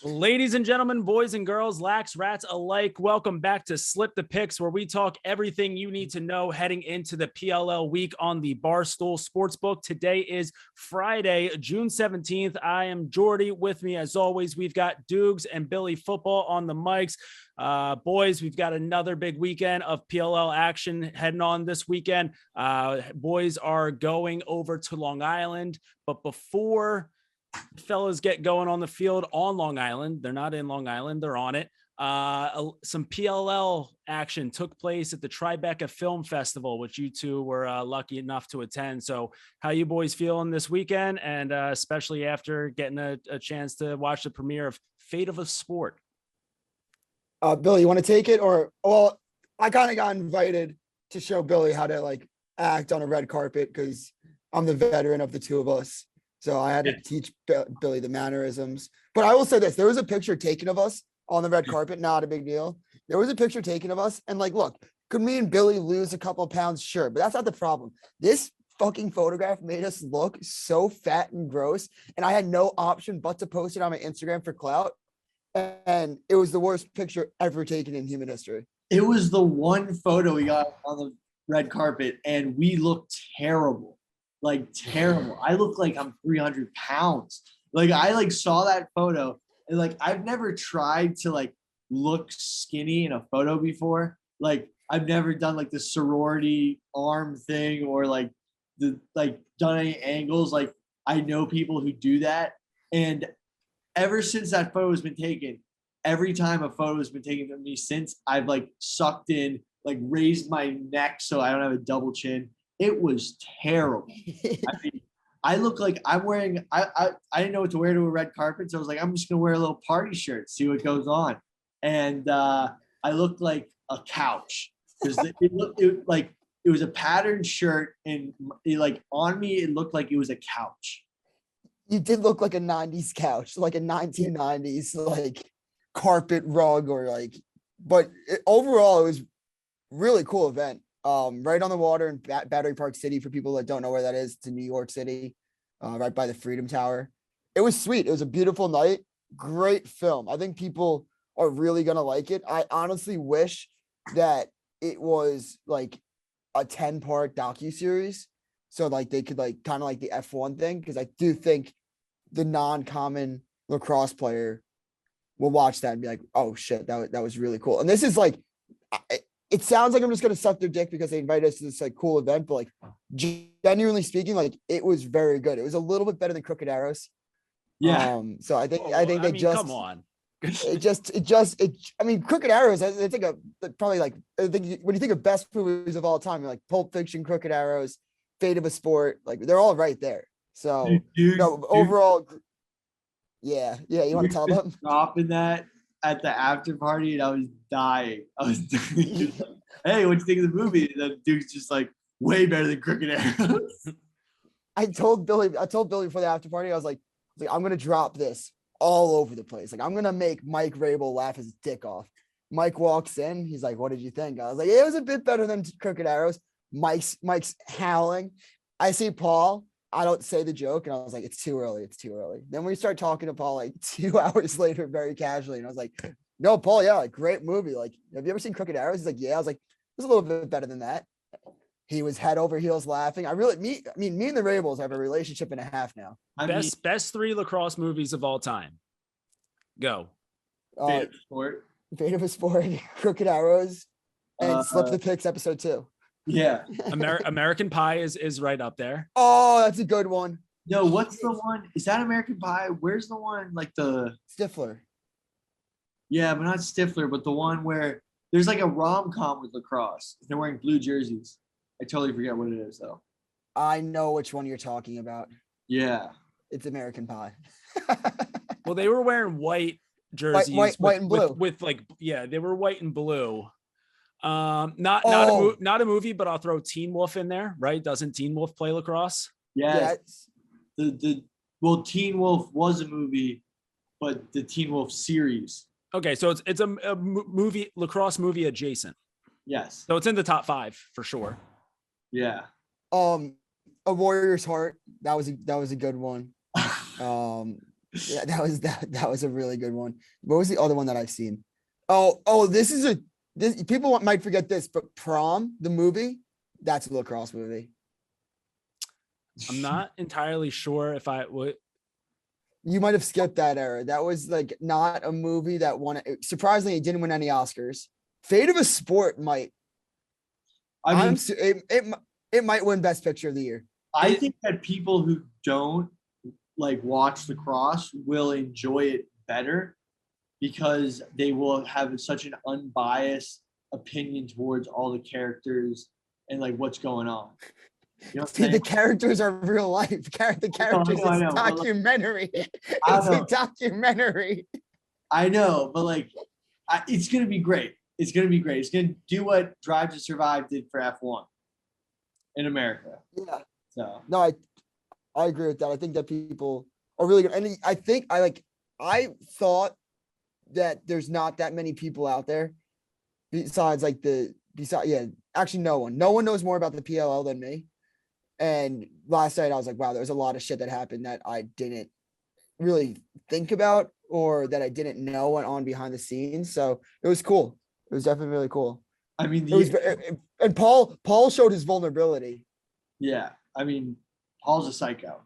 Ladies and gentlemen, boys and girls, lax rats alike, welcome back to Slip the Picks, where we talk everything you need to know heading into the PLL week on the Barstool Sportsbook. Today is Friday, June 17th. I am Jordie. With me, as always, we've got Doogs and Billy football on the mics. Boys, we've got another big weekend of PLL action heading on this weekend. Boys are going over to Long Island, but before fellas get going on the field on Long Island, they're not in Long Island, they're on it. Some PLL action took place at the Tribeca Film Festival, which you two were lucky enough to attend. So how you boys feeling this weekend, and especially after getting a chance to watch the premiere of Fate of a Sport? Billy, you want to take it? Or, well, I kind of got invited to show Billy how to act on a red carpet because I'm the veteran of the two of us. So I had to teach Billy the mannerisms. But I will say this, there was a picture taken of us on the red carpet, not a big deal. There was a picture taken of us, and look, could me and Billy lose a couple of pounds? Sure, but that's not the problem. This fucking photograph made us look so fat and gross, and I had no option but to post it on my Instagram for clout. And it was the worst picture ever taken in human history. It was the one photo we got on the red carpet, and we looked terrible. Terrible. I look like I'm 300 pounds. I saw that photo, and I've never tried to look skinny in a photo before. I've never done the sorority arm thing or done any angles. I know people who do that, and ever since that photo has been taken, every time a photo has been taken of me since, I've sucked in, raised my neck so I don't have a double chin. It was terrible. I mean, I look like I'm wearing, I didn't know what to wear to a red carpet. So I was I'm just going to wear a little party shirt, see what goes on. And I looked like a couch because it was a patterned shirt, and on me, it looked like it was a couch. You did look like a 90s couch, like a 1990s, carpet rug but overall, it was really cool event. Right on the water in Battery Park City. For people that don't know where that is, to New York City, right by the Freedom Tower. It was sweet. It was a beautiful night. Great film. I think people are really going to like it. I honestly wish that it was a 10-part docuseries. So they could kind of the F1 thing. Cause I do think the non-common lacrosse player will watch that and be like, oh shit, that was really cool. And this is it sounds like I'm just going to suck their dick because they invited us to this cool event, but genuinely speaking, it was very good. It was a little bit better than Crooked Arrows. Yeah. So I think they just, come on. I mean, Crooked Arrows, I think probably I think when you think of best movies of all time, you're Pulp Fiction, Crooked Arrows, Fate of a Sport, they're all right there. So overall, yeah. You want to tell them? Dropping that at the after party, and I was dying. Hey, what do you think of the movie? And the dude's just way better than Crooked Arrows. I told Billy before the after party, I was like, I'm gonna drop this all over the place. I'm gonna make Mike Rabel laugh his dick off. Mike walks in, he's like, what did you think? I was like, it was a bit better than Crooked Arrows. Mike's howling. I see Paul. I don't say the joke, and I was like, it's too early. Then we start talking to Paul 2 hours later, very casually, and I was like, no, Paul, yeah, great movie. Have you ever seen Crooked Arrows? He's like, yeah. I was like, it was a little bit better than that. He was head over heels laughing. Me and the Rabels have a relationship and a half now. Best 3 lacrosse movies of all time. Go. Fate of a Sport. Fate of a Sport, Crooked Arrows, and Slip the Picks episode 2. Yeah. American Pie is right up there. Oh, that's a good one. No, what's the one? Is that American Pie? Where's the one the Stifler? Yeah, but not Stifler, but the one where there's a rom-com with lacrosse. They're wearing blue jerseys. I totally forget what it is though. I know which one you're talking about. Yeah. It's American Pie. Well, they were wearing white jerseys, white and blue. With they were white and blue. Not a movie, but I'll throw Teen Wolf in there, right? Doesn't Teen Wolf play lacrosse? Yes. Well, Teen Wolf was a movie, but the Teen Wolf series. Okay, so it's a movie, lacrosse movie adjacent. Yes. So it's in the top 5 for sure. Yeah. A Warrior's Heart. That was a good one. Yeah, that was a really good one. What was the other one that I've seen? This people might forget this, but Prom, the movie, that's a lacrosse movie. I'm not entirely sure if I would. You might have skipped that era. That was like not a movie that won. Surprisingly, it didn't win any Oscars. Fate of a Sport might. I mean, It might win Best Picture of the Year. I think that people who don't like watch lacrosse will enjoy it better because they will have such an unbiased opinion towards all the characters and like what's going on. You know what I'm See, the saying? characters are real life. The characters I is know, but, like, documentary. I It's a know. documentary. I know, but like, it's gonna be great. It's gonna be great. It's gonna do what Drive to Survive did for F1 in America. Yeah. So No, I agree with that. I think that people are really good. And I thought that there's not that many people out there besides actually no one. No one knows more about the PLL than me. And last night I was like, wow, there's a lot of shit that happened that I didn't really think about or that I didn't know went on behind the scenes. So it was cool. It was definitely really cool. I mean, And Paul showed his vulnerability. yeah. I mean, Paul's a psycho.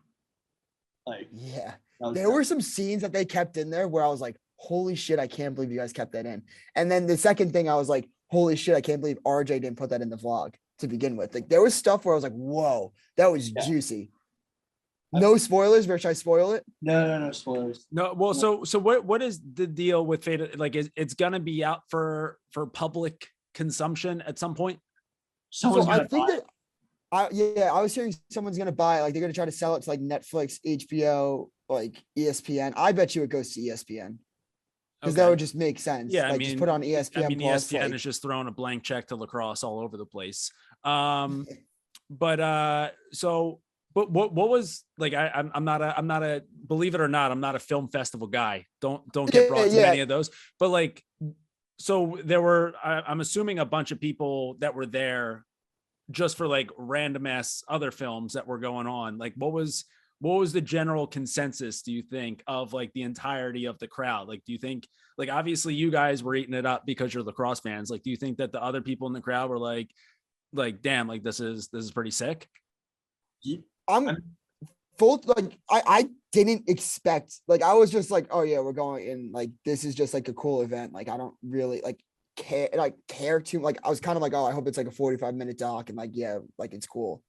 Like, Yeah. that was There were some scenes that they kept in there where I was like, holy shit, I can't believe you guys kept that in. And then the second thing I was like, holy shit, I can't believe RJ didn't put that in the vlog to begin with. Like there was stuff where I was like, whoa, that was juicy. No spoilers, or should I spoil it? No spoilers. No, well, so what is the deal with Fate? Like, it's gonna be out for public consumption at some point? Someone's I gonna think buy that I was hearing someone's gonna buy it. Like they're gonna try to sell it to like Netflix, HBO, like ESPN. I bet you it goes to ESPN. Because that would just make sense. Yeah, like, just put on ESPN. I mean, Plus, ESPN like, is just throwing a blank check to lacrosse all over the place. But what was like? I'm not a believe it or not, I'm not a film festival guy. Don't get brought to many of those. But like, so there were, I'm assuming a bunch of people that were there just for like random ass other films that were going on. Like, what was the general consensus, do you think, of like the entirety of the crowd? Like, do you think, like, obviously you guys were eating it up because you're lacrosse fans. Like, do you think that the other people in the crowd were like, damn, like this is pretty sick? I'm full. Like, I didn't expect, like, I was just like, oh yeah, we're going in. Like, this is just like a cool event. Like, I don't really care too. Like, I was kind of like, oh, I hope it's like a 45-minute doc. And like, yeah, like it's cool.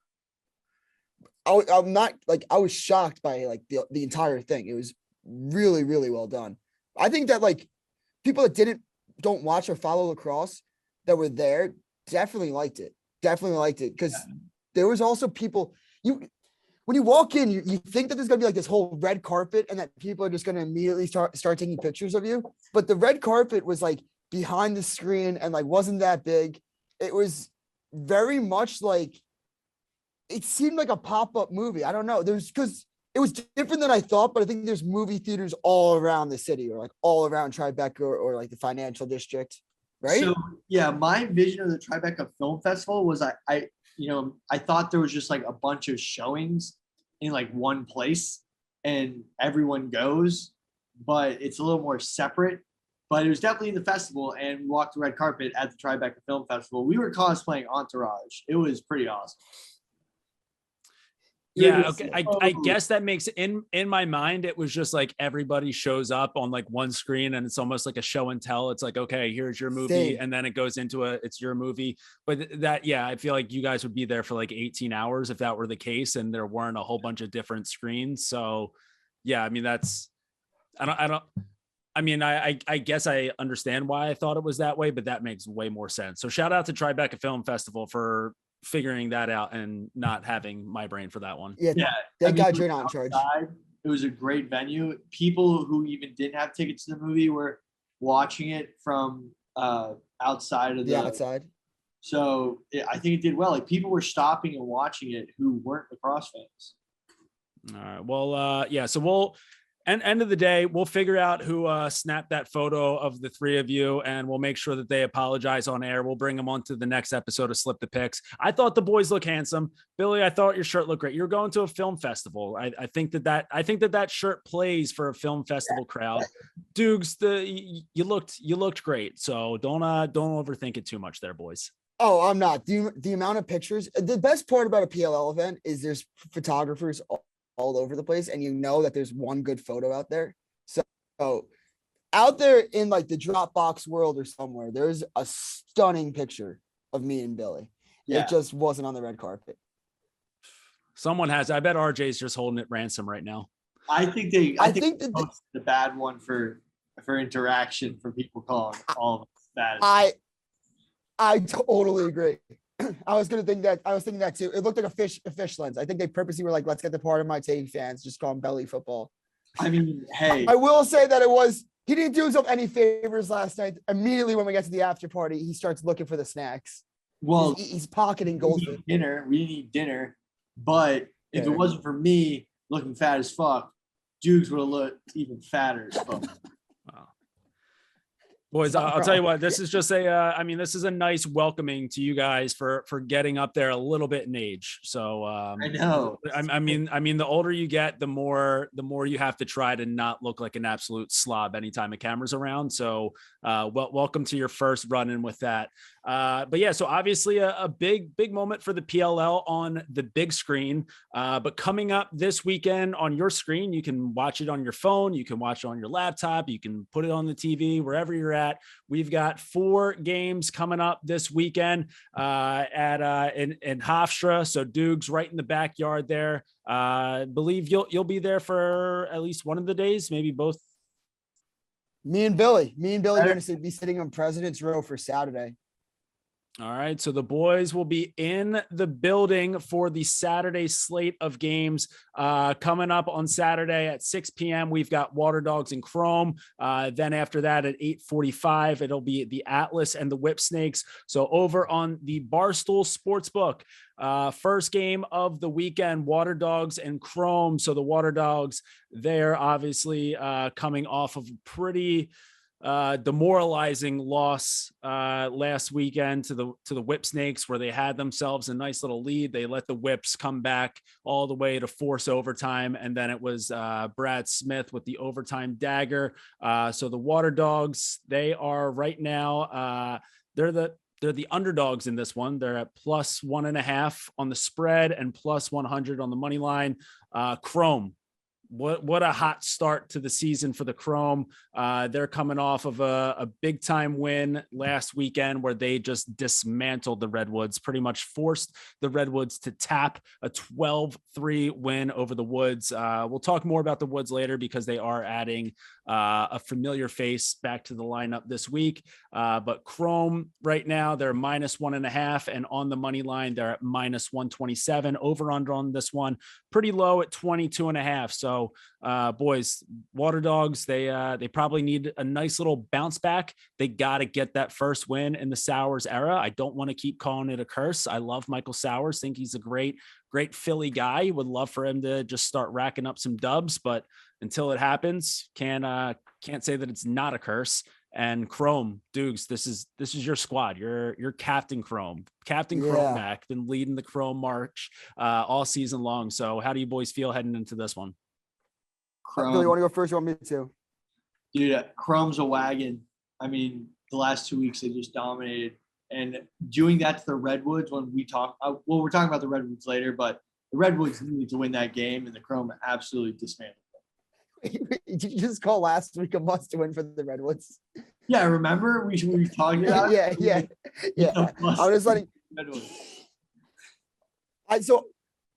I'm not like, I was shocked by like the entire thing. It was really, really well done. I think that like people that don't watch or follow lacrosse that were there definitely liked it. Because there was also people when you walk in, you think that there's gonna be like this whole red carpet and that people are just gonna immediately start taking pictures of you. But the red carpet was like behind the screen and like wasn't that big. It was very much like, it seemed like a pop-up movie. I don't know. Because it was different than I thought, but I think there's movie theaters all around the city or like all around Tribeca or like the financial district, right? So yeah, my vision of the Tribeca Film Festival was I thought there was just like a bunch of showings in like one place and everyone goes, but it's a little more separate. But it was definitely in the festival, and we walked the red carpet at the Tribeca Film Festival. We were cosplaying Entourage. It was pretty awesome. Yeah, okay. I guess that makes in my mind, it was just like everybody shows up on like one screen and it's almost like a show and tell. It's like, okay, here's your movie. And then it goes into it's your movie. But that, yeah, I feel like you guys would be there for like 18 hours if that were the case and there weren't a whole bunch of different screens. So yeah, I mean, I guess I understand why I thought it was that way, but that makes way more sense. So shout out to Tribeca Film Festival for figuring that out and not having my brain for that one. Yeah. Thank God you're not in charge. It was a great venue. People who even didn't have tickets to the movie were watching it from outside of the outside. So I think it did well. Like people were stopping and watching it who weren't lacrosse fans. All right. Well, yeah. So And end of the day, we'll figure out who snapped that photo of the three of you, and we'll make sure that they apologize on air. We'll bring them on to the next episode of Slip the Picks. I thought the boys look handsome. Billy, I thought your shirt looked great. You're going to a film festival. I think that shirt plays for a film festival crowd. Doogs, you looked great. So don't overthink it too much there, boys. Oh, I'm not. The amount of pictures. The best part about a PLL event is there's photographers all over the place, and you know that there's one good photo out there. So out there in like the Dropbox world or somewhere, there's a stunning picture of me and Billy. Yeah. It just wasn't on the red carpet. Someone has. I bet RJ's just holding it ransom right now. I think the bad one for interaction for people calling all of us bad. I totally agree. I was thinking that too. It looked like a fish lens. I think they purposely were like, let's get the part of my take fans, just call them belly football. I mean, hey. I will say that he didn't do himself any favors last night. Immediately when we get to the after party, he starts looking for the snacks. Well, he's pocketing goals. We need dinner. But if it wasn't for me looking fat as fuck, Dukes would have looked even fatter as fuck. Boys, I'll tell you what, this is just this is a nice welcoming to you guys for getting up there a little bit in age. So I know. I mean, the older you get, the more you have to try to not look like an absolute slob anytime a camera's around. So welcome to your first run in with that. But yeah, so obviously a big moment for the PLL on the big screen. But coming up this weekend on your screen, you can watch it on your phone, you can watch it on your laptop, you can put it on the TV, wherever you're at. We've got 4 games coming up this weekend in Hofstra. So Doogs right in the backyard there. Believe you'll be there for at least one of the days, maybe both. Me and Billy are going to be sitting on President's Row for Saturday. All right. So the boys will be in the building for the Saturday slate of games coming up on Saturday at 6 p.m. We've got Water Dogs and Chrome. Then after that at 8:45, it'll be the Atlas and the Whip Snakes. So over on the Barstool Sportsbook, first game of the weekend, Water Dogs and Chrome. So the Water Dogs, they're obviously coming off of pretty demoralizing loss last weekend to the Whip Snakes, where they had themselves a nice little lead. They let the Whips come back all the way to force overtime, and then it was Brad Smith with the overtime dagger. So the Water Dogs, they are right now they're the underdogs in this one. They're at +1.5 on the spread and +100 on the money line. Chrome, what a hot start to the season for the Chrome. They're coming off of a big time win last weekend where they just dismantled the Redwoods, pretty much forced the Redwoods to tap a 12-3 win over the Woods. We'll talk more about the Woods later because they are adding a familiar face back to the lineup this week. But Chrome right now, they're -1.5, and on the money line, they're at -127. Over under on this one, pretty low at 22.5. So boys, Water Dogs, they probably need a nice little bounce back. They got to get that first win in the Sowers era. I don't want to keep calling it a curse. I love Michael Sowers, think he's a great Philly guy. Would love for him to just start racking up some dubs, but until it happens, can't say that it's not a curse. And Chrome, Dukes, this is your squad. You're Captain Chrome. Chromac, been leading the Chrome march all season long. So how do you boys feel heading into this one? Chrome. Billy, you want to go first? You want me to? Dude, Chrome's a wagon. I mean, the last 2 weeks they just dominated. And doing that to the Redwoods when we talk, we're talking about the Redwoods later, but the Redwoods needed to win that game, and the Chrome absolutely dismantled them. Did you just call last week a must-win for the Redwoods? Yeah, remember we were talking about it? Yeah. I was letting. So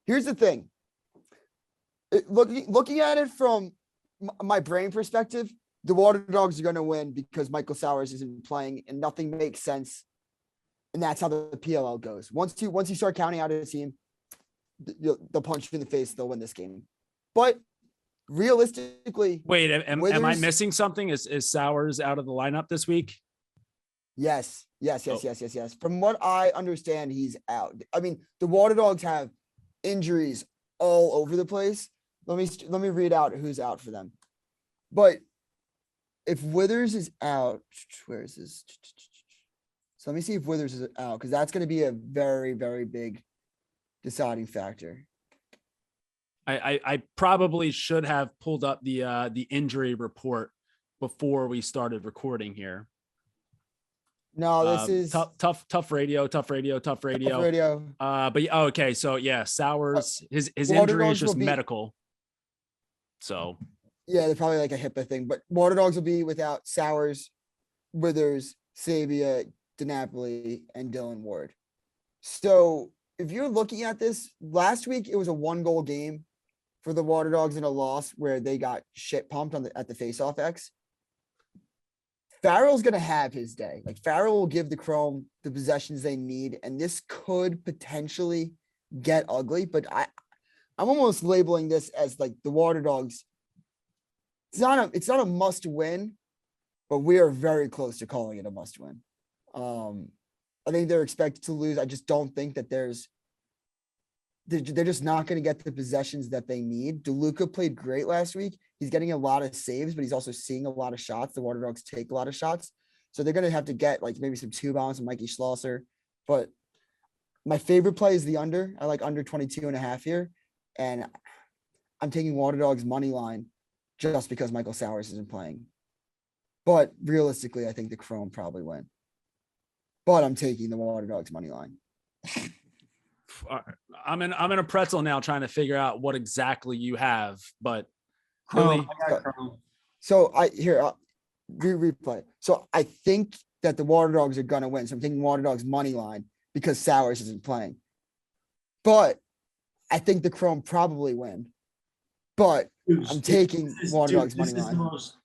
here's the thing. Looking at it from my brain perspective, the Water Dogs are going to win because Michael Sowers isn't playing, and nothing makes sense. And that's how the PLL goes. Once you start counting out a team, they'll punch you in the face. They'll win this game. But realistically, wait, am I missing something? Is Sowers out of the lineup this week? Yes. From what I understand, he's out. I mean, the Water Dogs have injuries all over the place. Let me read out who's out for them. But if Withers is out, where is this? So let me see if Withers is out, because that's going to be a very, very big deciding factor. I probably should have pulled up the injury report before we started recording here. No, this is tough radio. Tough radio. But okay, so yeah, Sowers, his Water injury is Dogs will just be- medical. So Yeah, they're probably like a HIPAA thing, but Water Dogs will be without Sowers, Withers, Sabia, DiNapoli, and Dylan Ward. So if you're looking at this, last week it was a 1-goal game for the Water Dogs in a loss where they got shit pumped at the faceoff X. Farrell's gonna have his day. Like, Farrell will give the Chrome the possessions they need, and this could potentially get ugly. But I'm almost labeling this as like the Water Dogs. It's not a must win, but we are very close to calling it a must win. I think they're expected to lose. I just don't think that they're just not going to get the possessions that they need. DeLuca played great last week. He's getting a lot of saves, but he's also seeing a lot of shots. The Water Dogs take a lot of shots. So they're going to have to get like maybe some 2-bounce and Mikey Schlosser. But my favorite play is the under. I like under 22.5 here. And I'm taking Water Dogs money line just because Michael Sowers isn't playing. But realistically, I think the Chrome probably win. But I'm taking the Water Dogs money line. I'm in a pretzel now trying to figure out what exactly you have, but Chrome, Billy, so replay. So I think that the Water Dogs are gonna win. So I'm taking Water Dogs money line because Sowers isn't playing. But I think the Chrome probably win. But I'm taking Water Dogs money line. This is the most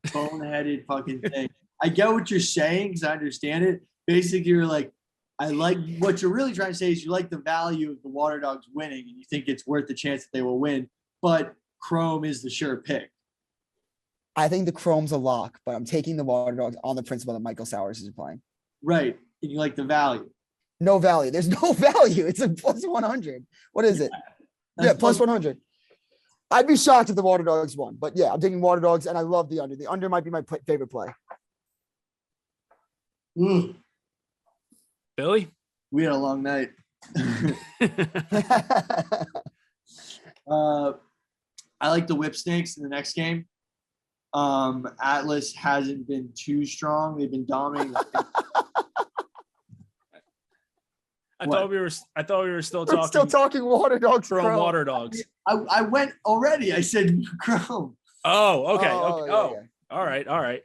boneheaded fucking thing. I get what you're saying because I understand it. Basically, you're like, I like what you're really trying to say is you like the value of the Water Dogs winning and you think it's worth the chance that they will win, but Chrome is the sure pick. I think the Chrome's a lock, but I'm taking the Water Dogs on the principle that Michael Sowers is playing. Right. And you like the value. No value. There's no value. It's a plus 100. What is it? Yeah, plus 100. I'd be shocked if the Water Dogs won, but yeah, I'm taking Water Dogs and I love the under. The under might be my favorite play. Ooh. Billy, We had a long night. I like the Whip Snakes in the next game. Atlas hasn't been too strong. They've been dominating. I thought we were still talking. We're still talking Water Dogs. From Chrome. Water Dogs. I went already. I said Chrome. Oh, okay. Yeah. All right.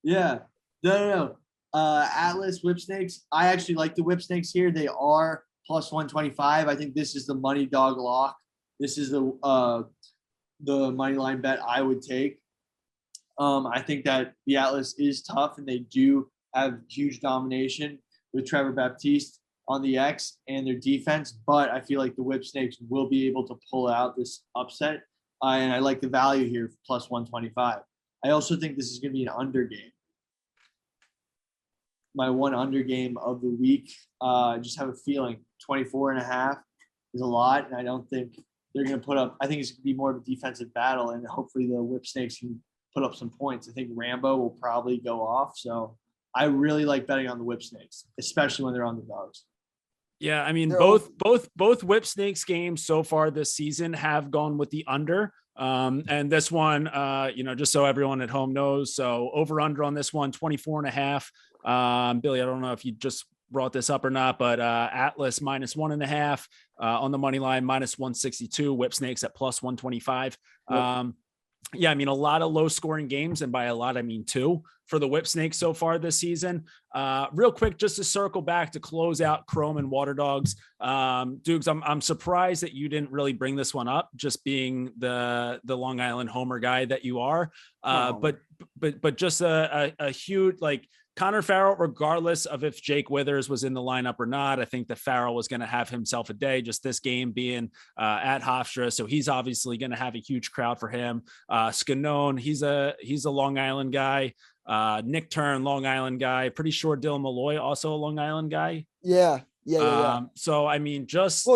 Yeah. No. Atlas Whip Snakes. I actually like the Whip Snakes here. They are plus 125. I think this is the money dog lock. This is the money line bet I would take. I think that the Atlas is tough and they do have huge domination with Trevor Baptiste on the X and their defense, but I feel like the Whip Snakes will be able to pull out this upset. And I like the value here, plus 125. I also think this is going to be an under game. My one under game of the week. I just have a feeling 24.5 is a lot. And I don't think they're going to put up, I think it's going to be more of a defensive battle and hopefully the Whip Snakes can put up some points. I think Rambo will probably go off. So I really like betting on the Whip Snakes, especially when they're on the dogs. Yeah, I mean, both Whip Snakes games so far this season have gone with the under. And this one, just so everyone at home knows, so over under on this one, 24.5. Billy, I don't know if you just brought this up or not, but Atlas minus 1.5 on the money line, minus 162, Whip Snakes at plus 125. Yep. Yeah, I mean, a lot of low scoring games, and by a lot, I mean 2 for the Whip Snakes so far this season. Real quick, just to circle back to close out Chrome and Water Dogs. Doogs, I'm surprised that you didn't really bring this one up, just being the Long Island homer guy that you are. But just a huge, like, Connor Farrell, regardless of if Jake Withers was in the lineup or not, I think that Farrell was going to have himself a day, just this game being at Hofstra. So he's obviously going to have a huge crowd for him. Scanone, he's a Long Island guy. Nick Turn, Long Island guy. Pretty sure Dylan Malloy, also a Long Island guy. Yeah. So, I mean, just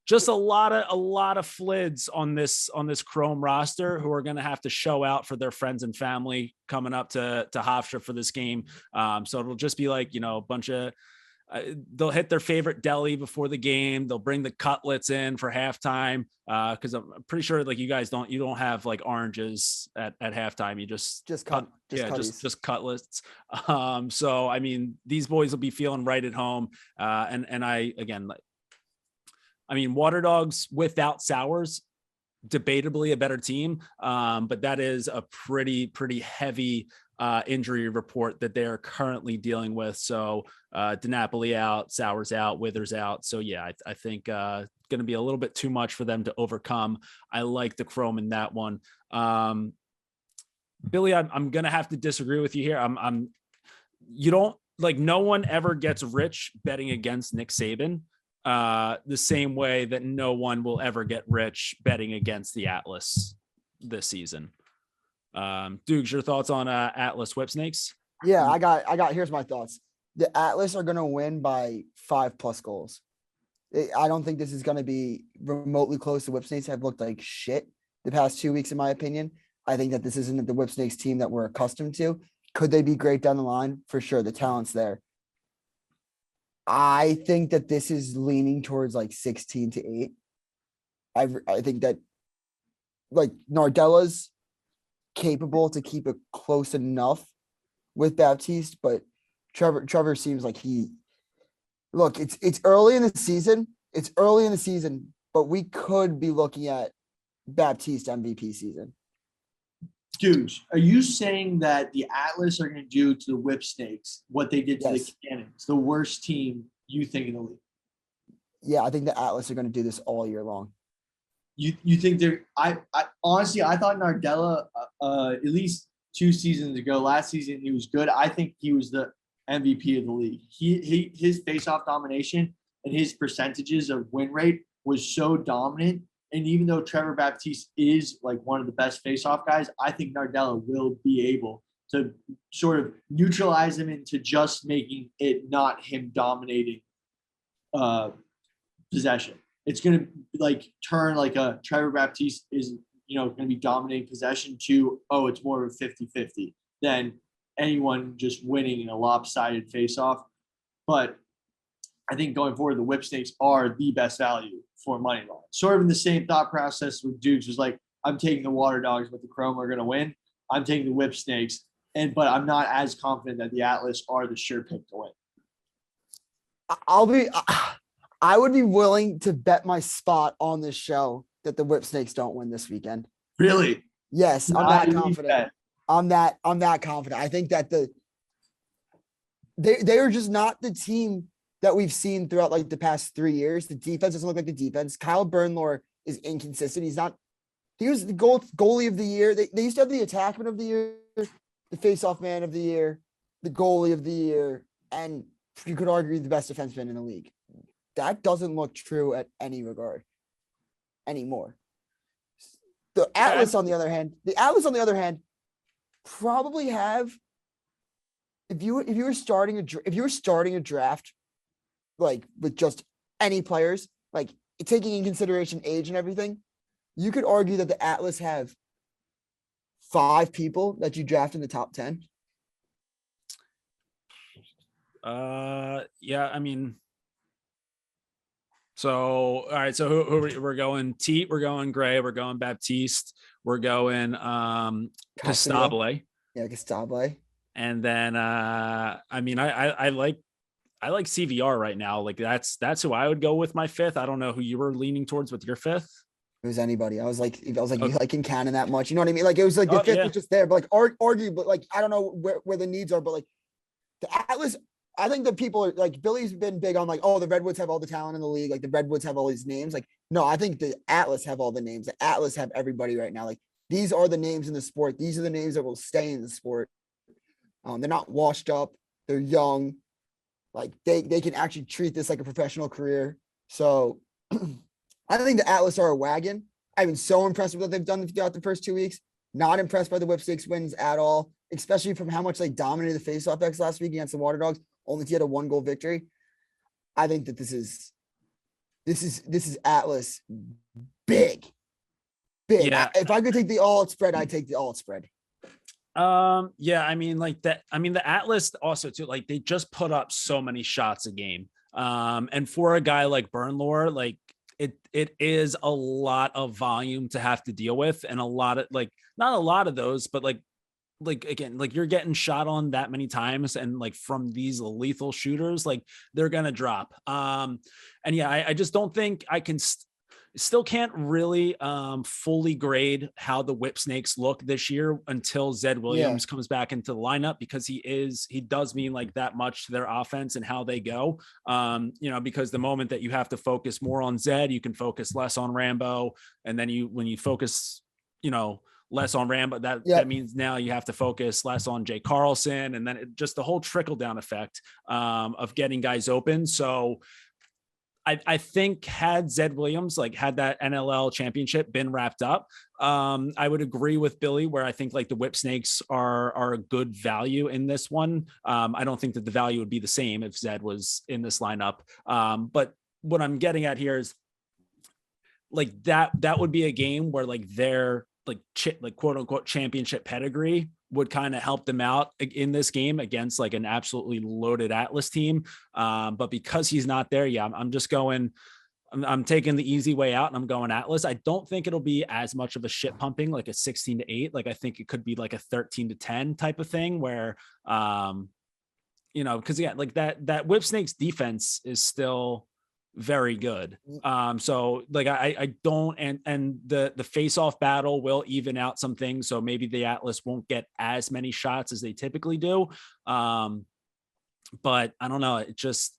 just a lot of Flids on this Chrome roster who are going to have to show out for their friends and family coming up to Hofstra for this game. So it'll just be like, a bunch of, they'll hit their favorite deli before the game. They'll bring the cutlets in for halftime. Cause I'm pretty sure like you don't have like oranges at halftime. You just cutlets. So, I mean, these boys will be feeling right at home. Water Dogs without Sowers, debatably a better team. But that is a pretty heavy injury report that they are currently dealing with. So DiNapoli out, Sowers out, Withers out. So yeah, I think going to be a little bit too much for them to overcome. I like the Chrome in that one. Billy, I'm going to have to disagree with you here. You don't like, no one ever gets rich betting against Nick Saban the same way that no one will ever get rich betting against the Atlas this season. Doogs, your thoughts on Atlas Whipsnakes? Yeah, I got, here's my thoughts. The Atlas are going to win by 5+ goals. I don't think this is going to be remotely close. The Whipsnakes have looked like shit the past 2 weeks, in my opinion. I think that this isn't the Whipsnakes team that we're accustomed to. Could they be great down the line? For sure. The talent's there. I think that this is leaning towards like 16-8. I think that like Nardella's capable to keep it close enough with Baptiste, but Trevor seems like it's early in the season. It's early in the season, but we could be looking at Baptiste MVP season. Dude, are you saying that the Atlas are going to do to the Whipsnakes what they did to the Cannons, the worst team you think in the league? Yeah, I think the Atlas are going to do this all year long. You think they're? I honestly, I thought Nardella at least 2 seasons ago. Last season he was good. I think he was the MVP of the league. His faceoff domination and his percentages of win rate was so dominant. And even though Trevor Baptiste is like one of the best faceoff guys, I think Nardella will be able to sort of neutralize him into just making it not him dominating possession. It's going to like turn like a Trevor Baptiste is, going to be dominating possession to, it's more of a 50-50 than anyone just winning in a lopsided faceoff. But I think going forward, the Whipsnakes are the best value for money line. Sort of in the same thought process with Dukes was like, I'm taking the Water Dogs, but the Chrome are going to win. I'm taking the Whipsnakes, but I'm not as confident that the Atlas are the sure pick to win. I would be willing to bet my spot on this show that the Whipsnakes don't win this weekend. Really? Yes, I'm that confident. I'm that confident. I think that they are just not the team that we've seen throughout like the past 3 years. The defense doesn't look like the defense. Kyle Bernlohr is inconsistent. He was the goalie of the year. They used to have the attackman of the year, the faceoff man of the year, the goalie of the year, and you could argue the best defenseman in the league. That doesn't look true at any regard anymore. The Atlas, on the other hand, probably have, if you were starting a draft, like with just any players, like taking in consideration age and everything, you could argue that the Atlas have 5 people that you draft in the top 10. Yeah, I mean, so all right, so who we're going? Teat, we're going Gray, we're going Baptiste, we're going Costable. Yeah, Costable. And then I like CVR right now. Like that's who I would go with my 5th. I don't know who you were leaning towards with your 5th. It was anybody. I was like, you liking Cannon that much? You know what I mean? Like it was like the 5th was just there, but like argue, but like I don't know where the needs are, but like the Atlas. I think that people are like, Billy's been big on like, the Redwoods have all the talent in the league. Like the Redwoods have all these names. Like, no, I think the Atlas have all the names. The Atlas have everybody right now. Like these are the names in the sport. These are the names that will stay in the sport. They're not washed up. They're young. Like they can actually treat this like a professional career. So I think the Atlas are a wagon. I've been so impressed with what they've done throughout the first 2 weeks. Not impressed by the Whipsnakes wins at all, especially from how much they dominated the faceoff X last week against the Water Dogs, only to get a 1-goal victory. I think that this is This is Atlas. Big. Yeah. If I could take the alt spread, I'd take the alt spread. Yeah, I mean, like that. I mean, the Atlas also too, like they just put up so many shots a game. And for a guy like Burnlore, like it is a lot of volume to have to deal with, and a lot of like not a lot of those, but like again, like you're getting shot on that many times, and like from these lethal shooters, like they're gonna drop. And yeah, I just don't think I can. Still can't really fully grade how the Whip Snakes look this year until Zed Williams comes back into the lineup, because he does mean like that much to their offense and how they go. Because the moment that you have to focus more on Zed, you can focus less on Rambo. And then when you focus, less on Rambo, that means now you have to focus less on Jay Carlson. And then just the whole trickle down effect of getting guys open. So I think had Zed Williams had that NLL championship been wrapped up, I would agree with Billy where I think like the Whip Snakes are a good value in this one. I don't think that the value would be the same if Zed was in this lineup. But what I'm getting at here is like that would be a game where like their like quote unquote championship pedigree would kind of help them out in this game against like an absolutely loaded Atlas team. But because he's not there, I'm taking the easy way out and I'm going Atlas. I don't think it'll be as much of a shit pumping, like a 16-8. Like I think it could be like a 13-10 type of thing where, cause yeah, like that Whip Snakes defense is still very good. So like I don't, and the face-off battle will even out some things. So maybe the Atlas won't get as many shots as they typically do. But I don't know. It just,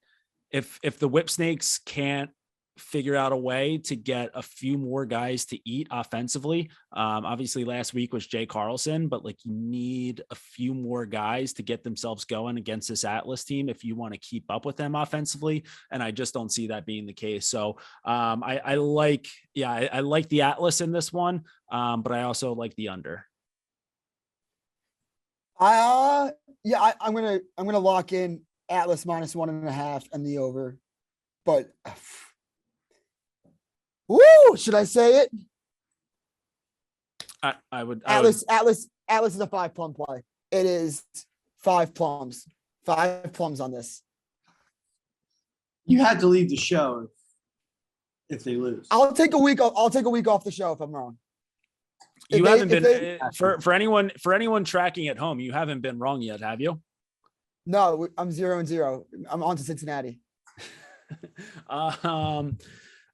if the Whip Snakes can't figure out a way to get a few more guys to eat offensively. Obviously last week was Jay Carlson, but like you need a few more guys to get themselves going against this Atlas team if you want to keep up with them offensively. And I just don't see that being the case. So I like the Atlas in this one, but I also like the under. I'm gonna lock in Atlas -1.5 and the over, but woo, should I say it? I would. Atlas is a 5 plum play. It is 5 plums. 5 plums on this. You had to leave the show if they lose. I'll take a week off the show if I'm wrong. You haven't been for anyone tracking at home. You haven't been wrong yet, have you? No, I'm 0-0. I'm on to Cincinnati.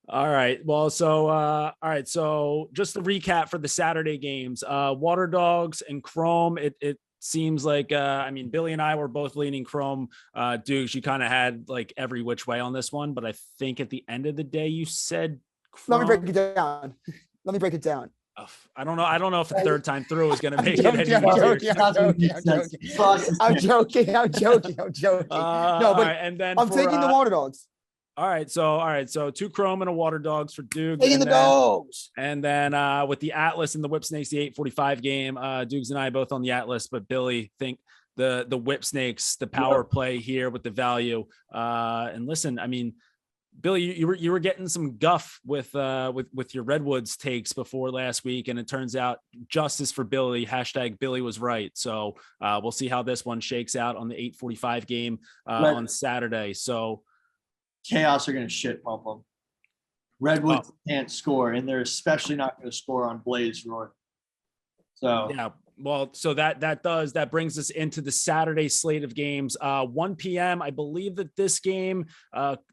All right. Well, so So just to recap for the Saturday games, Water Dogs and Chrome. It seems like Billy and I were both leaning Chrome. Doogs, you kind of had like every which way on this one, but I think at the end of the day, you said Chrome. Let me break it down. I don't know. I don't know if the third time through is going to make it any easier. I'm joking. No, but and then I'm taking the Water Dogs. All right. So 2 Chrome and a Water Dogs for Doogs. Taking the Dogs. And then with the Atlas and the Whip Snakes, the 8:45 game, Doogs and I both on the Atlas, but Billy think the Whip Snakes, the power play here with the value. And listen, Billy, you were getting some guff with your Redwoods takes before last week, and it turns out justice for Billy. #Billy was right. So we'll see how this one shakes out on the 8:45 game on Saturday. So Chaos are going to shit pump them. Redwoods can't score, and they're especially not going to score on Blaze Roar. So yeah. Well, so that brings us into the Saturday slate of games. 1 p.m. I believe that this game,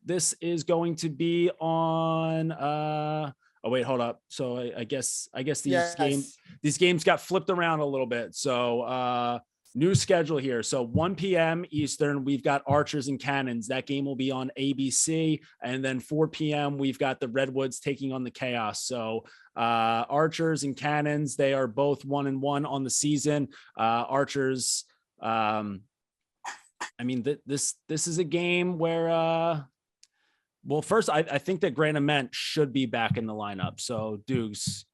this is going to be on. Oh wait, hold up. So I guess these games got flipped around a little bit. So new schedule here. So 1 p.m. Eastern, we've got Archers and Cannons. That game will be on ABC, and then 4 p.m. we've got the Redwoods taking on the Chaos. So Archers and Cannons, they are both 1-1 on the season. Archers, this is a game where first I think that Grant Ament should be back in the lineup. So Doogs,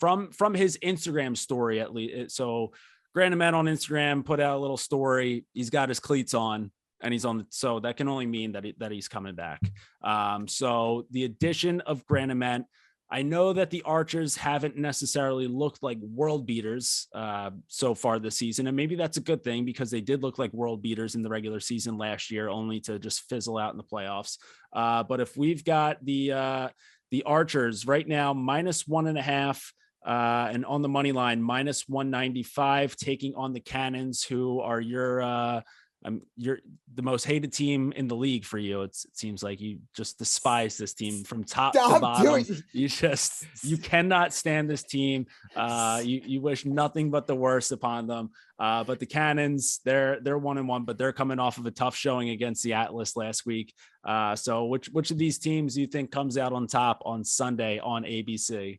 from his Instagram story at least. So Grant Ament on Instagram put out a little story. He's got his cleats on. and he's on. So that can only mean that he's coming back. So the addition of Granament, I know that the Archers haven't necessarily looked like world beaters so far this season, and maybe that's a good thing because they did look like world beaters in the regular season last year, only to just fizzle out in the playoffs. But if we've got the Archers right now -1.5, and on the money line -195, taking on the Cannons, who are you're the most hated team in the league for you. It seems like you just despise this team from top to bottom. You cannot stand this team. You wish nothing but the worst upon them. But the Cannons, they're 1-1, but they're coming off of a tough showing against the Atlas last week. So which of these teams do you think comes out on top on Sunday on ABC?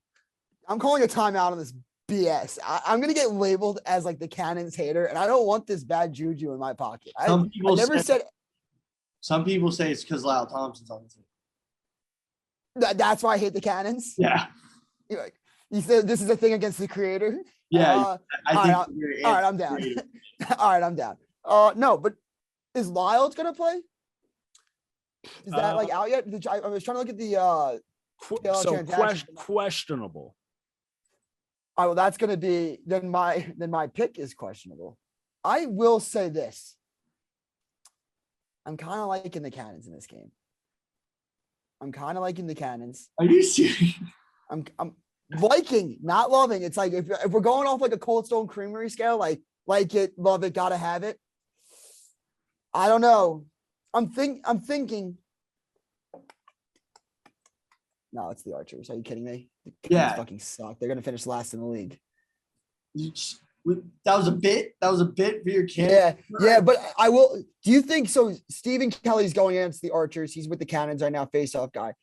I'm calling a timeout on this BS. I'm gonna get labeled as like the Cannons hater, and I don't want this bad juju in my pocket. Some people say it's because Lyle Thompson's on the team. That's why I hate the Cannons. Yeah. You said this is a thing against the creator. Yeah. All right, I'm down. All right, I'm down. No, but is Lyle gonna play? Is that like out yet? I was trying to look at the questionable. All right, well, that's going to be then my pick is questionable. I will say this. I'm kind of liking the Cannons in this game. I'm kind of liking the Cannons. Are you serious? I'm liking, not loving. It's like if we're going off like a Cold Stone Creamery scale, like it, love it, gotta have it. I don't know. I'm thinking. No, it's the Archers. Are you kidding me? The Cannons fucking suck. They're gonna finish last in the league. That was a bit for your kid. Yeah, but I will. Do you think so? Stephen Kelly's going against the Archers. He's with the Cannons right now, face-off guy.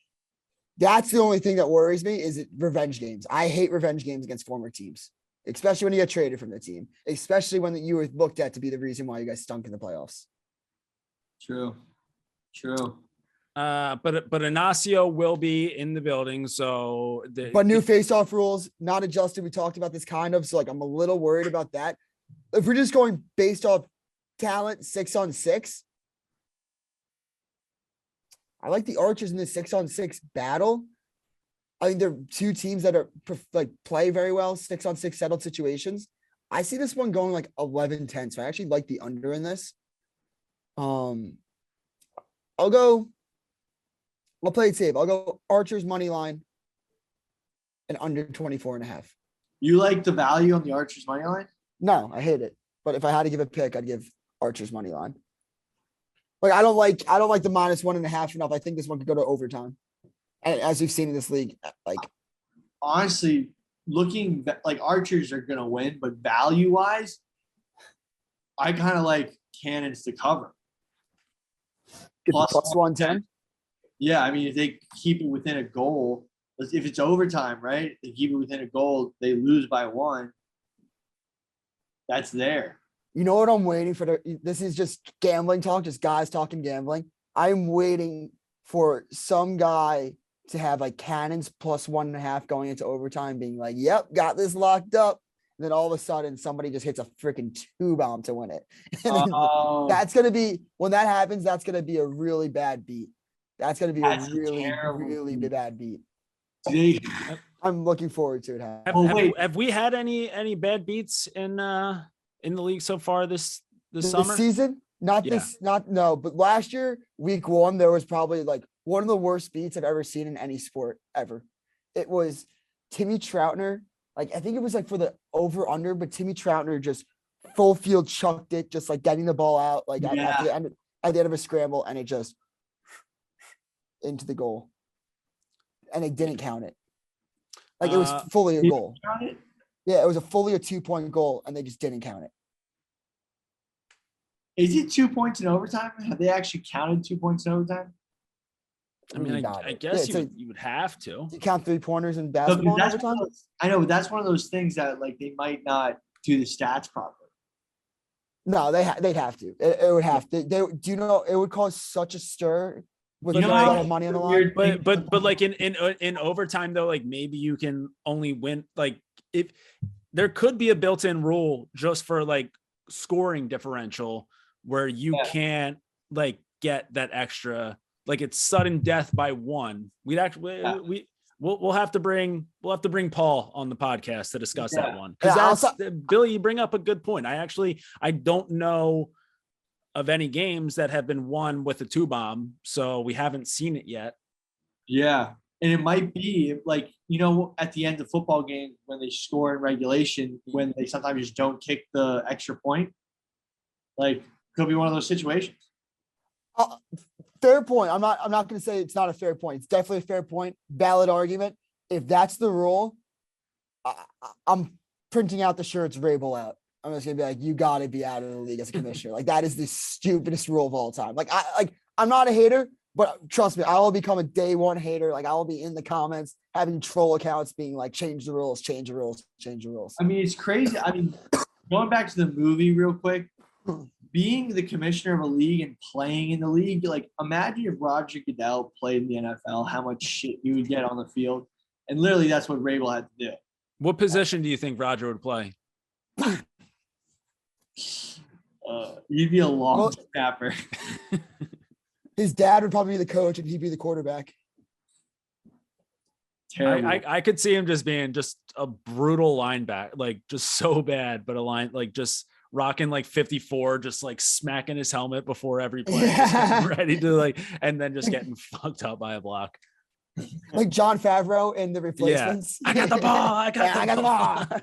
That's the only thing that worries me is revenge games. I hate revenge games against former teams, especially when you get traded from the team, especially when you were looked at to be the reason why you guys stunk in the playoffs. True. But Inacio will be in the building, so but new face-off rules not adjusted. We talked about this kind of, so like I'm a little worried about that. If we're just going based off talent 6-on-6, I like the Archers in the 6-on-6 battle. I think they're two teams that are like play very well 6-on-6 settled situations. I see this one going like 11-10, so I actually like the under in this. I'll play it safe. I'll go Archers money line and under 24.5. You like the value on the Archers money line? No, I hate it. But if I had to give a pick, I'd give Archers money line. Like I don't like the -1.5 enough. I think this one could go to overtime. And as we've seen in this league, like honestly, looking like Archers are gonna win, but value-wise, I kind of like Cannons to cover. Plus 110. Yeah, I mean, if they keep it within a goal, if it's overtime, right? They keep it within a goal, they lose by 1. That's there. You know what I'm waiting for? This is just gambling talk, just guys talking gambling. I'm waiting for some guy to have like Cannons plus 1.5 going into overtime, being like, "Yep, got this locked up." And then all of a sudden, somebody just hits a freaking 2-bomb to win it. That's gonna be when that happens. That's gonna be a really bad beat. That's going to be a really bad beat. I'm looking forward to it. Have we had any bad beats in the league so far this summer? Season? But last year, week 1, there was probably like one of the worst beats I've ever seen in any sport ever. It was Timmy Troutner. Like, I think it was like for the over under, but Timmy Troutner just full field chucked it, just like getting the ball out, like at the end of a scramble, and it just into the goal, and they didn't count it. Like it was fully a goal. Yeah, it was fully a 2-point goal, and they just didn't count it. Is it 2 points in overtime? Have they actually counted 2 points in overtime? I mean, I guess you would have to. You count 3-pointers in basketball in overtime? I know, but that's one of those things that like they might not do the stats properly. No, they'd have to. It would have to. Do you know it would cause such a stir? With a lot of money on the line, but like in overtime though, like maybe you can only win like if there could be a built-in rule just for like scoring differential where you can't like get that extra, like it's sudden death by one. We'd actually, we'll have to bring Paul on the podcast to discuss that one. Cause that's Billy, you bring up a good point. I don't know of any games that have been won with a 2-bomb. So we haven't seen it yet. Yeah. And it might be like, at the end of football game, when they score in regulation, when they sometimes just don't kick the extra point, like could be one of those situations. Fair point. I'm not going to say it's not a fair point. It's definitely a fair point. Valid argument. If that's the rule, I'm printing out the shirts, Rabel out. I'm just gonna be like, you got to be out of the league as a commissioner. Like that is the stupidest rule of all time. I'm not a hater, but trust me, I will become a day one hater. Like I will be in the comments having troll accounts being like, change the rules, change the rules, change the rules. I mean, it's crazy. I mean, going back to the movie real quick, being the commissioner of a league and playing in the league, like imagine if Roger Goodell played in the NFL, how much shit you would get on the field. And literally that's what Rabel had to do. What position do you think Roger would play? He'd be a long snapper. His dad would probably be the coach and he'd be the quarterback. Terrible. I could see him just being just a brutal linebacker, like just so bad, but a line like just rocking like 54, just like smacking his helmet before every play, just ready to like, and then just getting fucked up by a block. Like John Favreau in The Replacements. Yeah. I got the ball. I got the ball. ball.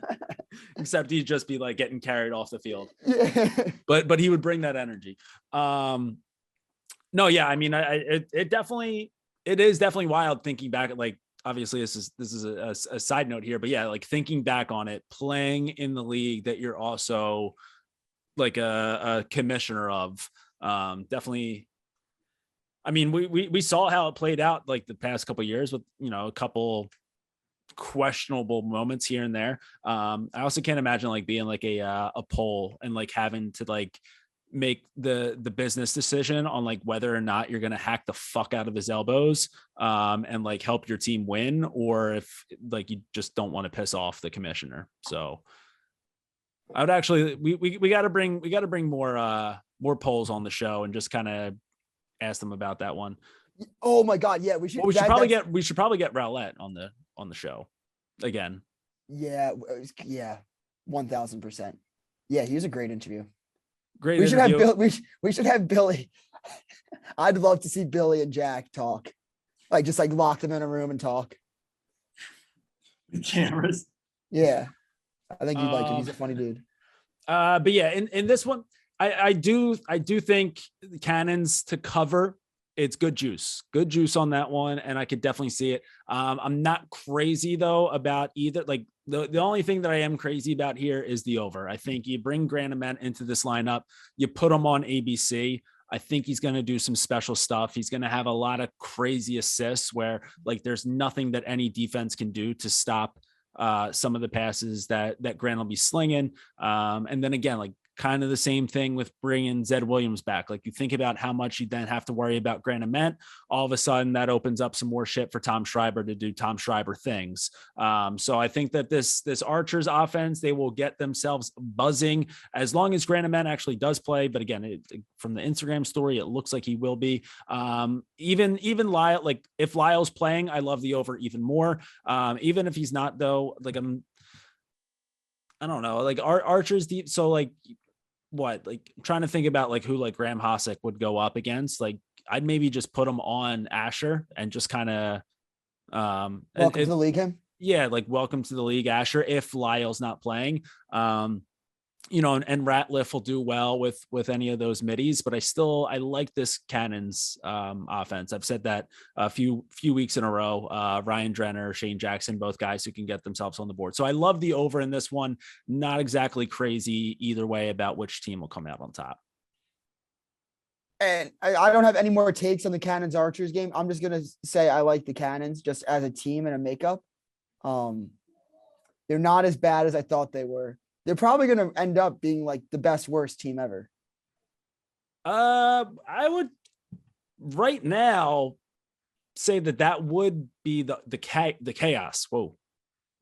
Except he'd just be like getting carried off the field. Yeah. But he would bring that energy. No, yeah, I mean, it is definitely wild thinking back at like, obviously this is a side note here, but yeah, like thinking back on it, playing in the league that you're also like a commissioner of, definitely. I mean, we saw how it played out like the past couple of years with, a couple questionable moments here and there. I also can't imagine like being like a poll and like having to like make the business decision on like whether or not you're going to hack the fuck out of his elbows and like help your team win, or if like you just don't want to piss off the commissioner. So I would actually, we got to bring more polls on the show and just kind of ask them about that one. Oh my God. Yeah. We should probably get Rowlett on the show again. Yeah. Yeah. 1000%. Yeah. He was a great interview. Great. We should have Billy. I'd love to see Billy and Jack talk. Like just like lock them in a room and talk. The cameras. Yeah. I think you'd like him. He's a funny dude. But yeah, in this one, I do think the Cannons to cover. It's good juice on that one. And I could definitely see it. I'm not crazy though about either. Like the only thing that I am crazy about here is the over. I think you bring Grant Ament into this lineup, you put him on ABC. I think he's going to do some special stuff. He's going to have a lot of crazy assists where like, there's nothing that any defense can do to stop some of the passes that Grant will be slinging. And then again, like kind of the same thing with bringing Zed Williams back. Like you think about how much you then have to worry about Grant Ament. All of a sudden that opens up some more shit for Tom Schreiber to do Tom Schreiber things. So I think that this Archers offense, they will get themselves buzzing as long as Grant Ament actually does play. But again, from the Instagram story, it looks like he will be. Even Lyle, like if Lyle's playing, I love the over even more. Even if he's not though, like I don't know, like Archers deep. So like, what, like I'm trying to think about like who like Graham Hossack would go up against. Like I'd maybe just put him on Asher and just kind of welcome to the league him. Yeah, like welcome to the league Asher if Lyle's not playing. And Ratliff will do well with any of those middies, but I like this Cannons offense. I've said that a few weeks in a row. Ryan Drenner, Shane Jackson, both guys who can get themselves on the board. So I love the over in this one. Not exactly crazy either way about which team will come out on top. And I don't have any more takes on the Cannons Archers game. I'm just gonna say I like the Cannons just as a team and a makeup. They're not as bad as I thought they were. They're probably going to end up being like the best, worst team ever. I would right now say that would be the chaos. Whoa.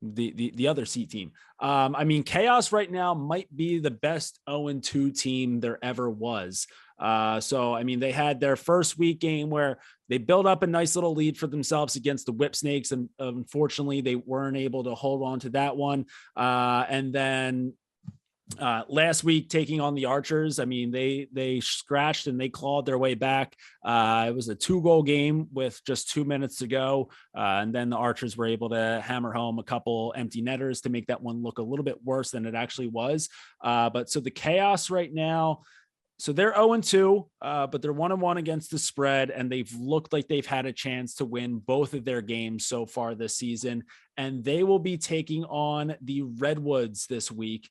the other C team. I mean, Chaos right now might be the best 0-2 team there ever was. So, I mean, they had their first week game where they built up a nice little lead for themselves against the Whip Snakes. And unfortunately, they weren't able to hold on to that one. And then last week taking on the Archers, I mean, they scratched and they clawed their way back. It was a 2-goal game with just 2 minutes to go. And then the Archers were able to hammer home a couple empty netters to make that one look a little bit worse than it actually was. But so the Chaos right now, so they're 0-2, but they're 1-1 against the spread, and they've looked like they've had a chance to win both of their games so far this season. And they will be taking on the Redwoods this week.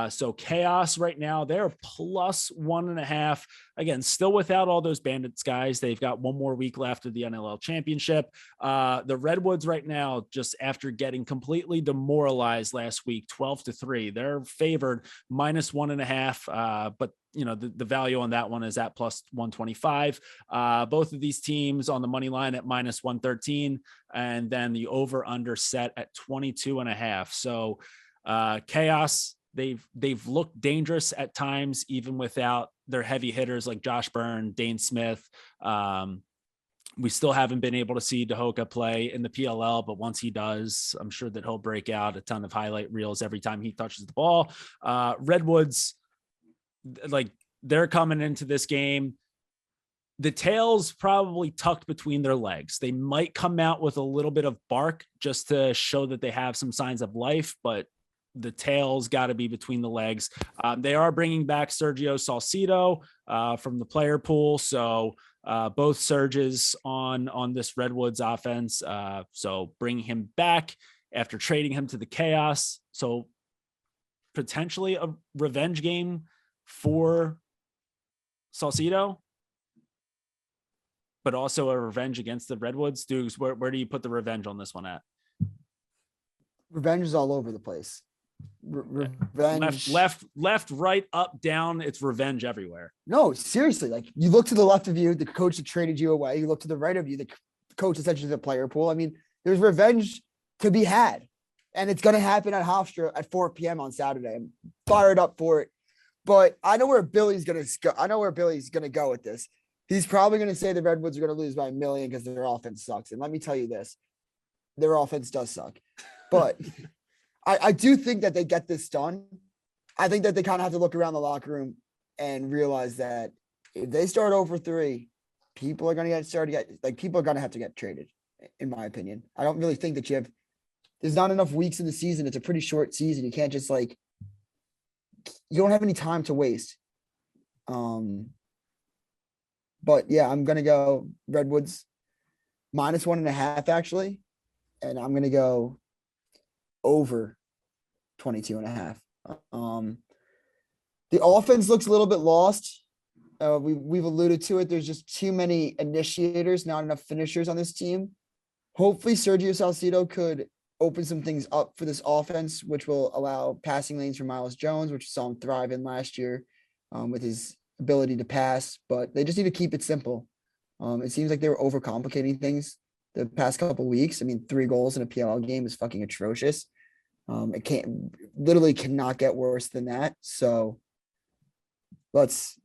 So Chaos right now, they're +1.5. Again, still without all those Bandits guys. They've got one more week left of the NLL championship. The Redwoods right now, just after getting completely demoralized last week, 12-3, they're favored -1.5. But you know, the value on that one is at +125. Both of these teams on the money line at -113, and then the over under set at 22.5. So Chaos, they've looked dangerous at times, even without their heavy hitters like Josh Byrne, Dane Smith. We still haven't been able to see Dahoka play in the PLL, but once he does, I'm sure that he'll break out a ton of highlight reels every time he touches the ball. Redwoods, like, they're coming into this game, the tail's probably tucked between their legs. They might come out with a little bit of bark just to show that they have some signs of life, but the tail's got to be between the legs. They are bringing back Sergio Salcido from the player pool. So both surges on this Redwoods offense. So bringing him back after trading him to the Chaos. So potentially a revenge game for Salcido, but also a revenge against the Redwoods. Doogs, where do you put the revenge on this one at? Revenge is all over the place. Revenge, left, right, up, down. It's revenge everywhere. No, seriously. Like, you look to the left of you, the coach that traded you away. You look to the right of you, the coach essentially the player pool. I mean, there's revenge to be had, and it's going to happen at Hofstra at 4 p.m. on Saturday. I'm fired up for it. But I know where Billy's going to go. I know where Billy's going to go with this. He's probably going to say the Redwoods are going to lose by 1 million because their offense sucks. And let me tell you this, their offense does suck. But I do think that they get this done. I think that they kind of have to look around the locker room and realize that if they start over 3, people are going to have to get traded, in my opinion. I don't really think that there's not enough weeks in the season. It's a pretty short season. You can't just you don't have any time to waste. But yeah, I'm going to go Redwoods -1.5 actually. And I'm going to go over 22.5. The offense looks a little bit lost. We've alluded to it. There's just too many initiators, not enough finishers on this team. Hopefully Sergio Salcido could open some things up for this offense, which will allow passing lanes for Miles Jones, which saw him thrive in last year with his ability to pass, but they just need to keep it simple. It seems like they were overcomplicating things the past couple of weeks. I mean, 3 goals in a PLL game is fucking atrocious. It literally cannot get worse than that. So let's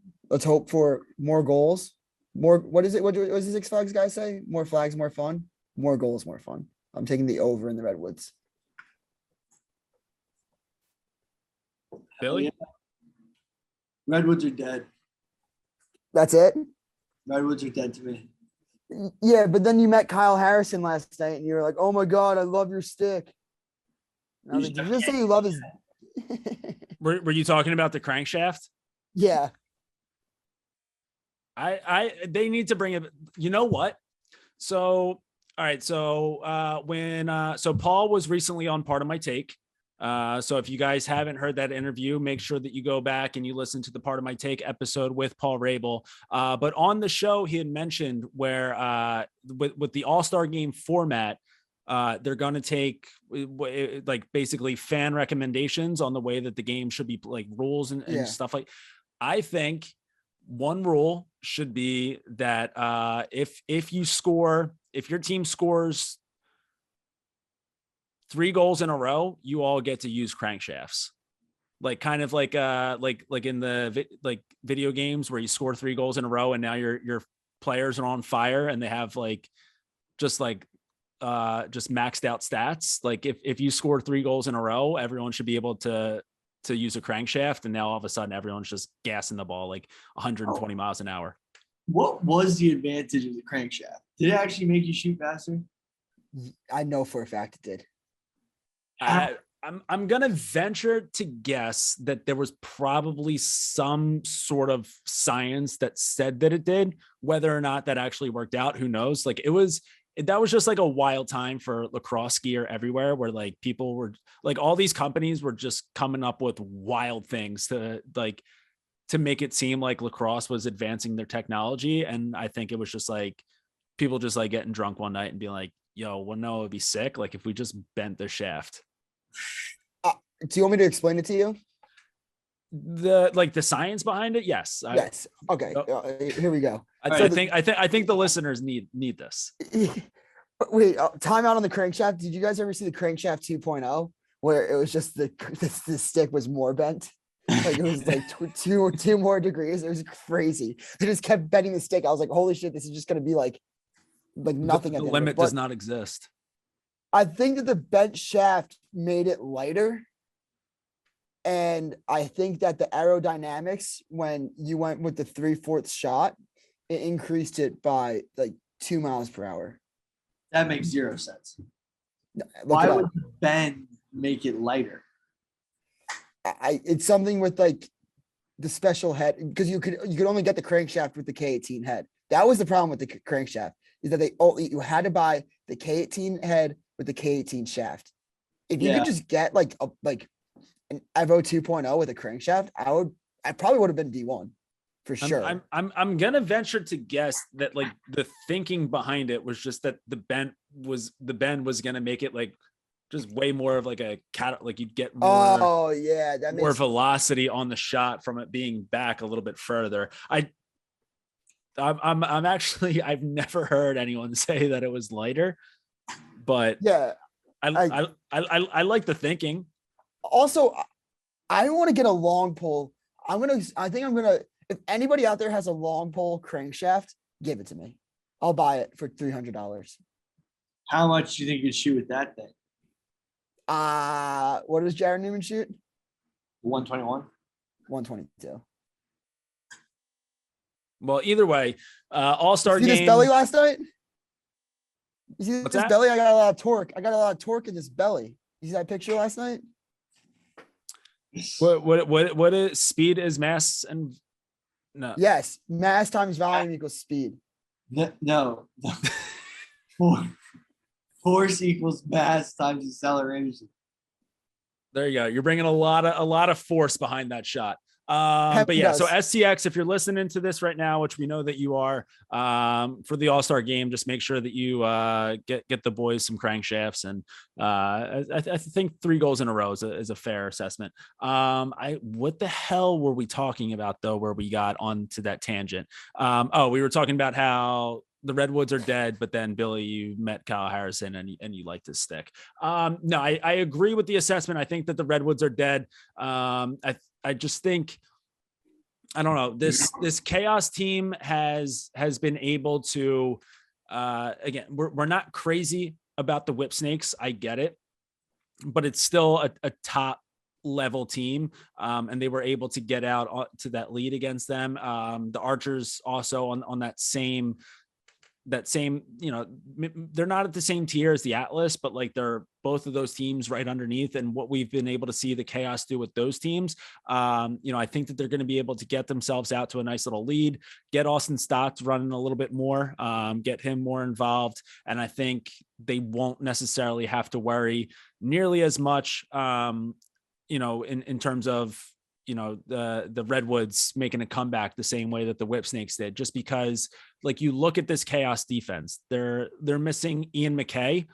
hope for more goals. What is it? What does the Six Flags guy say? More flags, more fun. More goals, more fun. I'm taking the over in the Redwoods. Billy? Yeah. Redwoods are dead. That's it? Redwoods are dead to me. Yeah, but then you met Kyle Harrison last night and you were like, oh my God, I love your stick. And I was like, did you just say you love his Were you talking about the crankshaft? Yeah. They need to bring it. You know what? So, all right. So so Paul was recently on Part of My Take. So if you guys haven't heard that interview, make sure that you go back and you listen to the Part of My Take episode with Paul Rabel. But on the show, he had mentioned where with the All-Star game format, they're going to take basically fan recommendations on the way that the game should be, like rules and stuff like. I think one rule should be that if your team scores 3 goals in a row, you all get to use crankshafts. Like kind of like in the video games where you score 3 goals in a row and now your players are on fire and they have just maxed out stats. Like if you score 3 goals in a row, everyone should be able to use a crankshaft, and now all of a sudden everyone's just gassing the ball like 120 miles an hour. What was the advantage of the crankshaft? Did it actually make you shoot faster? I know for a fact it did. I'm gonna venture to guess that there was probably some sort of science that said that it did. Whether or not that actually worked out, who knows? Like that was just like a wild time for lacrosse gear everywhere, where like people were like, all these companies were just coming up with wild things to make it seem like lacrosse was advancing their technology. And I think it was just like people just like getting drunk one night and being like, yo, well, no, it'd be sick. Like if we just bent the shaft. Do you want me to explain it to you? The science behind it? Yes. Yes. Okay. Here we go. I think the listeners need this. Wait, time out on the crankshaft. Did you guys ever see the crankshaft 2.0 where it was just the stick was more bent? Like it was like two more degrees. It was crazy. They just kept bending the stick. I was like, holy shit, this is just gonna be like nothing. The limit does not exist. I think that the bent shaft made it lighter. And I think that the aerodynamics, when you went with the 3/4 shot, it increased it by like 2 miles per hour. That makes zero sense. Why would the bend make it lighter? It's something with like the special head, because you could only get the crankshaft with the K18 head. That was the problem with the crankshaft, is that you had to buy the K18 head with the K18 shaft. If you could just get like an Evo 2.0 with a crankshaft, I probably would have been D1 for sure. I'm gonna venture to guess that like the thinking behind it was just that the bend was gonna make it like just way more of like a cat, like you'd get more. Oh yeah, that more velocity on the shot from it being back a little bit further. I'm actually, I've never heard anyone say that it was lighter, but yeah, I like the thinking. Also, I want to get a long pole. If anybody out there has a long pole crankshaft, give it to me. I'll buy it for $300. How much do you think you'd shoot with that thing? What does Jared Newman shoot? 121. 122. Well, either way, all-star game. See this belly last night? You see What's this that? belly? I got a lot of torque. I got a lot of torque in this belly. You see that picture last night? What is speed is mass and no. Yes, mass times volume equals speed. No. Force equals mass times acceleration. There you go. You're bringing a lot of force behind that shot. But yeah, so STX, if you're listening to this right now, which we know that you are, for the All-Star game, just make sure that you get the boys some crankshafts, and I think 3 goals in a row is a fair assessment. What the hell were we talking about though, where we got onto that tangent? We were talking about how the Redwoods are dead, but then Billy, you met Kyle Harrison and you liked his stick. No, I agree with the assessment. I think that the Redwoods are dead. I just think, I don't know, this chaos team has been able to, again, we're not crazy about the Whip Snakes. I get it, but it's still a top level team. And they were able to get out to that lead against them. The Archers also on that same, they're not at the same tier as the Atlas, but like they're both of those teams right underneath. And what we've been able to see the Chaos do with those teams, I think that they're going to be able to get themselves out to a nice little lead, get Austin Stotts running a little bit more, get him more involved. And I think they won't necessarily have to worry nearly as much, in terms of, the Redwoods making a comeback the same way that the Whip Snakes did, just because like you look at this Chaos defense, they're missing Ian McKay,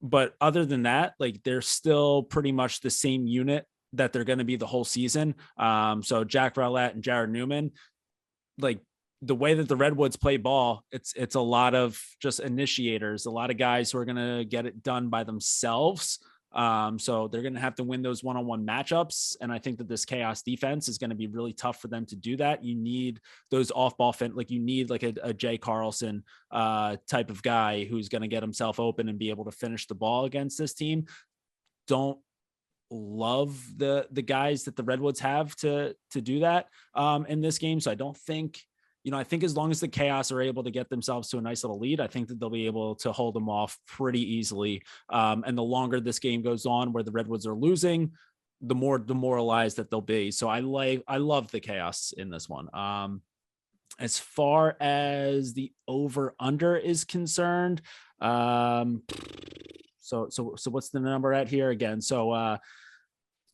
but other than that, like they're still pretty much the same unit that they're going to be the whole season. So Jack Rowlett and Jared Newman, like the way that the Redwoods play ball, it's a lot of just initiators, a lot of guys who are going to get it done by themselves. So they're going to have to win those one-on-one matchups. And I think that this Chaos defense is going to be really tough for them to do that. You need those off-ball like you need like a Jay Carlson type of guy who's going to get himself open and be able to finish the ball against this team. Don't love the guys that the Redwoods have to do that in this game. So I don't think, I think as long as the Chaos are able to get themselves to a nice little lead, I think that they'll be able to hold them off pretty easily. And the longer this game goes on where the Redwoods are losing, the more demoralized that they'll be. So I love the Chaos in this one. As far as the over under is concerned, so what's the number at here again? So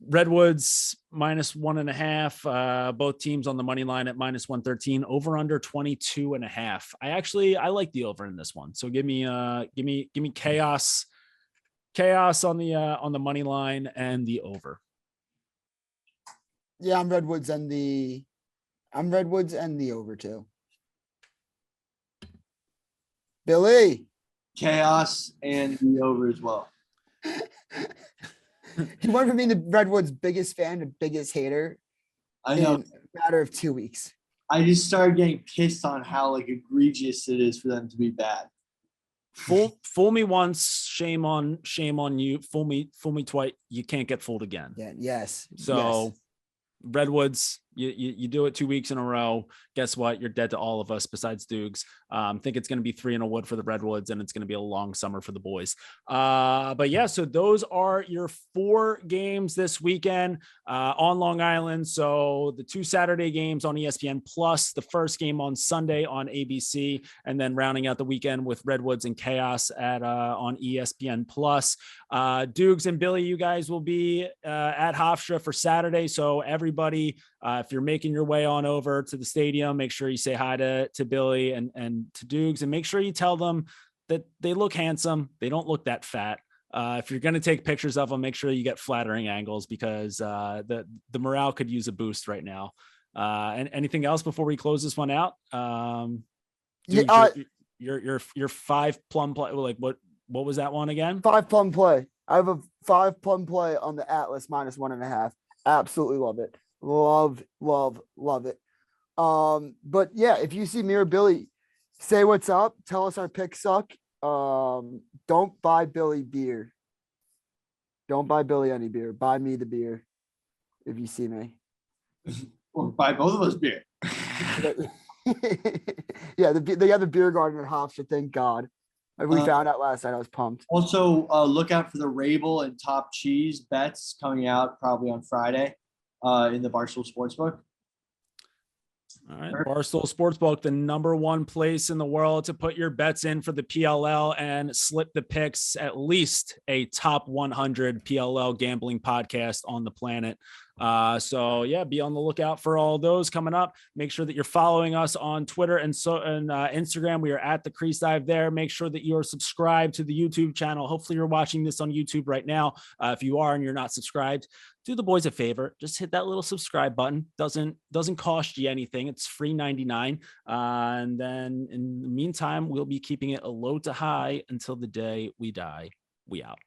Redwoods -1.5, both teams on the money line at -113, over under 22.5. I like the over in this one. So give me chaos on the money line and the over. Yeah, I'm Redwoods and the over too. Billy. Chaos and the over as well. He went from being the Redwoods' biggest fan to biggest hater. I know. In a matter of 2 weeks. I just started getting pissed on how like egregious it is for them to be bad. Fool me once, shame on you. Fool me twice, you can't get fooled again. Yeah. Yes. So yes. Redwoods, you do it 2 weeks in a row. Guess what? You're dead to all of us besides Doogs. I think it's going to be 3 in a wood for the Redwoods, and it's going to be a long summer for the boys. But yeah, so those are your 4 games this weekend on Long Island. So the 2 Saturday games on ESPN Plus, the first game on Sunday on ABC, and then rounding out the weekend with Redwoods and Chaos on ESPN Plus. Doogs and Billy, you guys will be at Hofstra for Saturday. So everybody, if you're making your way on over to the stadium, make sure you say hi to Billy and to Doogs, and make sure you tell them that they look handsome. They don't look that fat. If you're going to take pictures of them, make sure you get flattering angles, because the morale could use a boost right now. And anything else before we close this one out? Doogs, your 5 plum play. Like what was that one again? 5 plum play. I have a 5 plum play on the Atlas -1.5. Absolutely love it. Love it. But yeah, if you see me or Billy, say what's up. Tell us our picks suck. Don't buy Billy beer. Don't buy Billy any beer. Buy me the beer if you see me. Or buy both of us beer. Yeah, they have the beer garden at Hofstra. Thank God. We found out last night. I was pumped. Also, look out for the Rabel and Top Cheese bets coming out probably on Friday in the Barstool Sportsbook. All right, Barstool Sportsbook, the #1 place in the world to put your bets in for the PLL and slip the picks, at least a top 100 PLL gambling podcast on the planet. So yeah, be on the lookout for all those coming up. Make sure that you're following us on Twitter and Instagram. We are at the Crease Dive there. Make sure that you are subscribed to the YouTube channel. Hopefully you're watching this on YouTube right now. If you are and you're not subscribed, do the boys a favor. Just hit that little subscribe button. Doesn't cost you anything. It's free 99. And then in the meantime, we'll be keeping it a low to high until the day we die. We out.